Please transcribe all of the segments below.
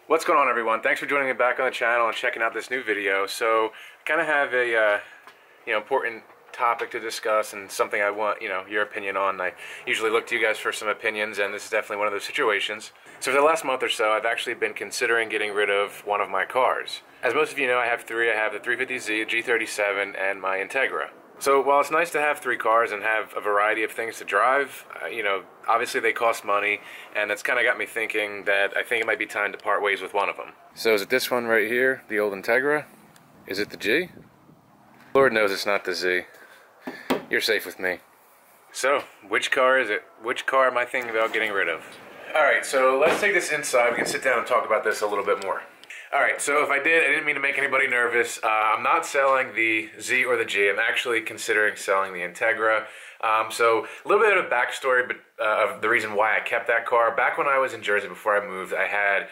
What's going on, everyone? Thanks for joining me back on the channel and checking out this new video. So, I kind of have a important topic to discuss and something I want your opinion on. I usually look to you guys for some opinions, and this is definitely one of those situations. So for the last month or so, I've actually been considering getting rid of one of my cars. As most of you know, I have three. I have the 350Z, G37, and my Integra. So while it's nice to have three cars and have a variety of things to drive, obviously they cost money, and that's kind of got me thinking that I think it might be time to part ways with one of them. So is it this one right here, the old Integra? Is it the G? Lord knows it's not the Z. You're safe with me. So, which car is it? Which car am I thinking about getting rid of? Alright, so let's take this inside. We can sit down and talk about this a little bit more. Alright, so if I didn't mean to make anybody nervous. I'm not selling the Z or the G. I'm actually considering selling the Integra. So a little bit of a backstory of the reason why I kept that car. Back when I was in Jersey before I moved, I had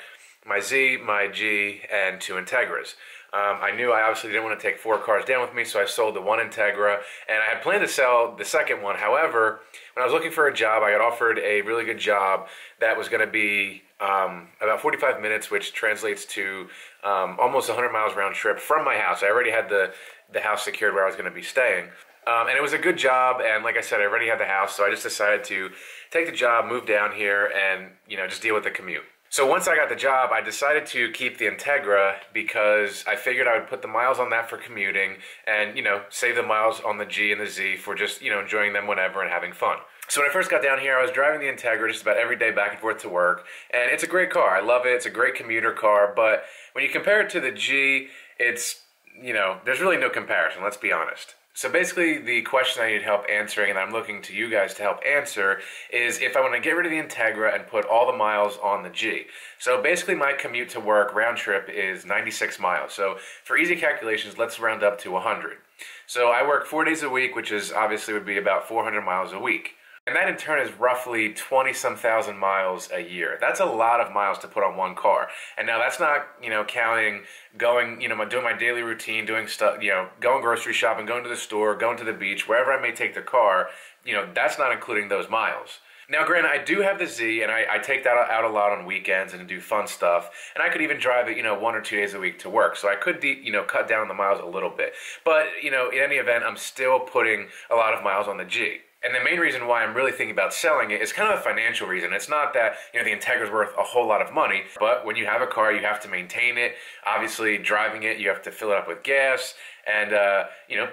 my Z, my G, and two Integras. I knew I obviously didn't want to take four cars down with me, so I sold the one Integra, and I had planned to sell the second one. However, when I was looking for a job, I got offered a really good job that was going to be about 45 minutes, which translates to almost 100 miles round trip from my house. I already had the house secured where I was going to be staying. And it was a good job, and like I said, I already had the house, so I just decided to take the job, move down here, and just deal with the commute. So once I got the job, I decided to keep the Integra because I figured I would put the miles on that for commuting and, save the miles on the G and the Z for just, enjoying them whenever and having fun. So when I first got down here, I was driving the Integra just about every day back and forth to work, and it's a great car. I love it. It's a great commuter car, but when you compare it to the G, it's, there's really no comparison, let's be honest. So basically, the question I need help answering, and I'm looking to you guys to help answer, is if I want to get rid of the Integra and put all the miles on the G. So basically, my commute to work round trip is 96 miles. So for easy calculations, let's round up to 100. So I work 4 days a week, which is obviously would be about 400 miles a week. And that in turn is roughly 20-some thousand miles a year. That's a lot of miles to put on one car. And now that's not, counting going, doing my daily routine, doing stuff, going grocery shopping, going to the store, going to the beach, wherever I may take the car, that's not including those miles. Now, granted, I do have the Z, and I take that out a lot on weekends and do fun stuff. And I could even drive it, 1 or 2 days a week to work. So I could, cut down the miles a little bit. But, in any event, I'm still putting a lot of miles on the G. And the main reason why I'm really thinking about selling it is kind of a financial reason. It's not that, the Integra's worth a whole lot of money, but when you have a car, you have to maintain it. Obviously, driving it, you have to fill it up with gas and,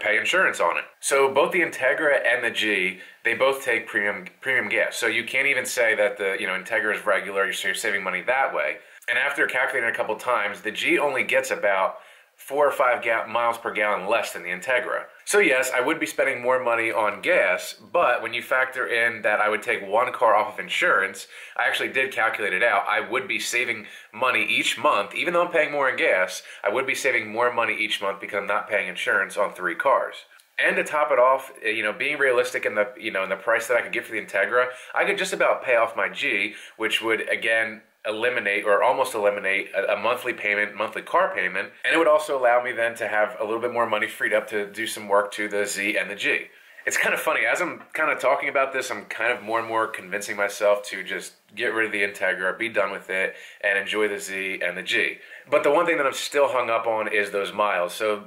pay insurance on it. So both the Integra and the G, they both take premium gas. So you can't even say that the, Integra is regular, so you're saving money that way. And after calculating a couple times, the G only gets about 4 or 5 miles per gallon less than the Integra. So yes, I would be spending more money on gas, but when you factor in that I would take one car off of insurance, I actually did calculate it out. I would be saving money each month, even though I'm paying more in gas, I would be saving more money each month because I'm not paying insurance on 3 cars. And to top it off, being realistic in the, in the price that I could get for the Integra, I could just about pay off my G, which would, again, eliminate or almost eliminate a monthly car payment, and it would also allow me then to have a little bit more money freed up to do some work to the Z and the G. It's kind of funny, as I'm kind of talking about this, I'm kind of more and more convincing myself to just get rid of the Integra, be done with it, and enjoy the Z and the G. But the one thing that I'm still hung up on is those miles. So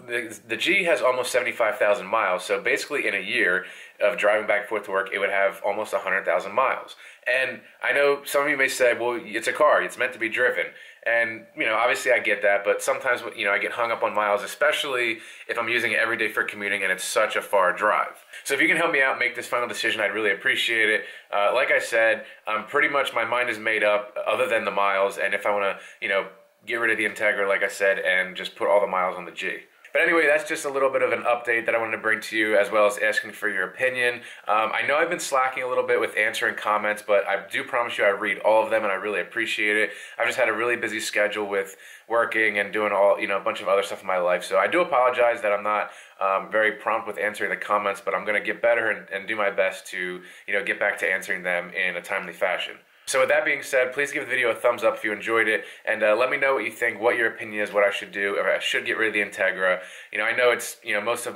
the G has almost 75,000 miles, so basically in a year of driving back and forth to work, it would have almost 100,000 miles. And I know some of you may say, well, it's a car, it's meant to be driven. And, obviously I get that, but sometimes, I get hung up on miles, especially if I'm using it every day for commuting and it's such a far drive. So if you can help me out, make this final decision, I'd really appreciate it. Like I said, pretty much my mind is made up other than the miles, and if I want to, get rid of the Integra, like I said, and just put all the miles on the G. But anyway, that's just a little bit of an update that I wanted to bring to you, as well as asking for your opinion. I know I've been slacking a little bit with answering comments, but I do promise you I read all of them, and I really appreciate it. I've just had a really busy schedule with working and doing all, a bunch of other stuff in my life. So I do apologize that I'm not very prompt with answering the comments, but I'm going to get better and do my best to, get back to answering them in a timely fashion. So with that being said, please give the video a thumbs up if you enjoyed it, and let me know what you think, what your opinion is, what I should do, if I should get rid of the Integra. You know, I know it's, you know, most of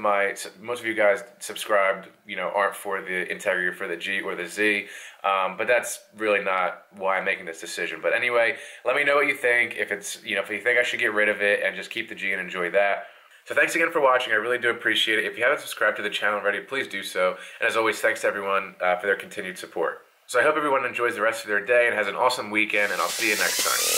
you guys subscribed, you know, aren't for the Integra, you're for the G or the Z, but that's really not why I'm making this decision. But anyway, let me know what you think, if it's, you know, if you think I should get rid of it and just keep the G and enjoy that. So thanks again for watching. I really do appreciate it. If you haven't subscribed to the channel already, please do so. And as always, thanks to everyone for their continued support. So I hope everyone enjoys the rest of their day and has an awesome weekend, and I'll see you next time.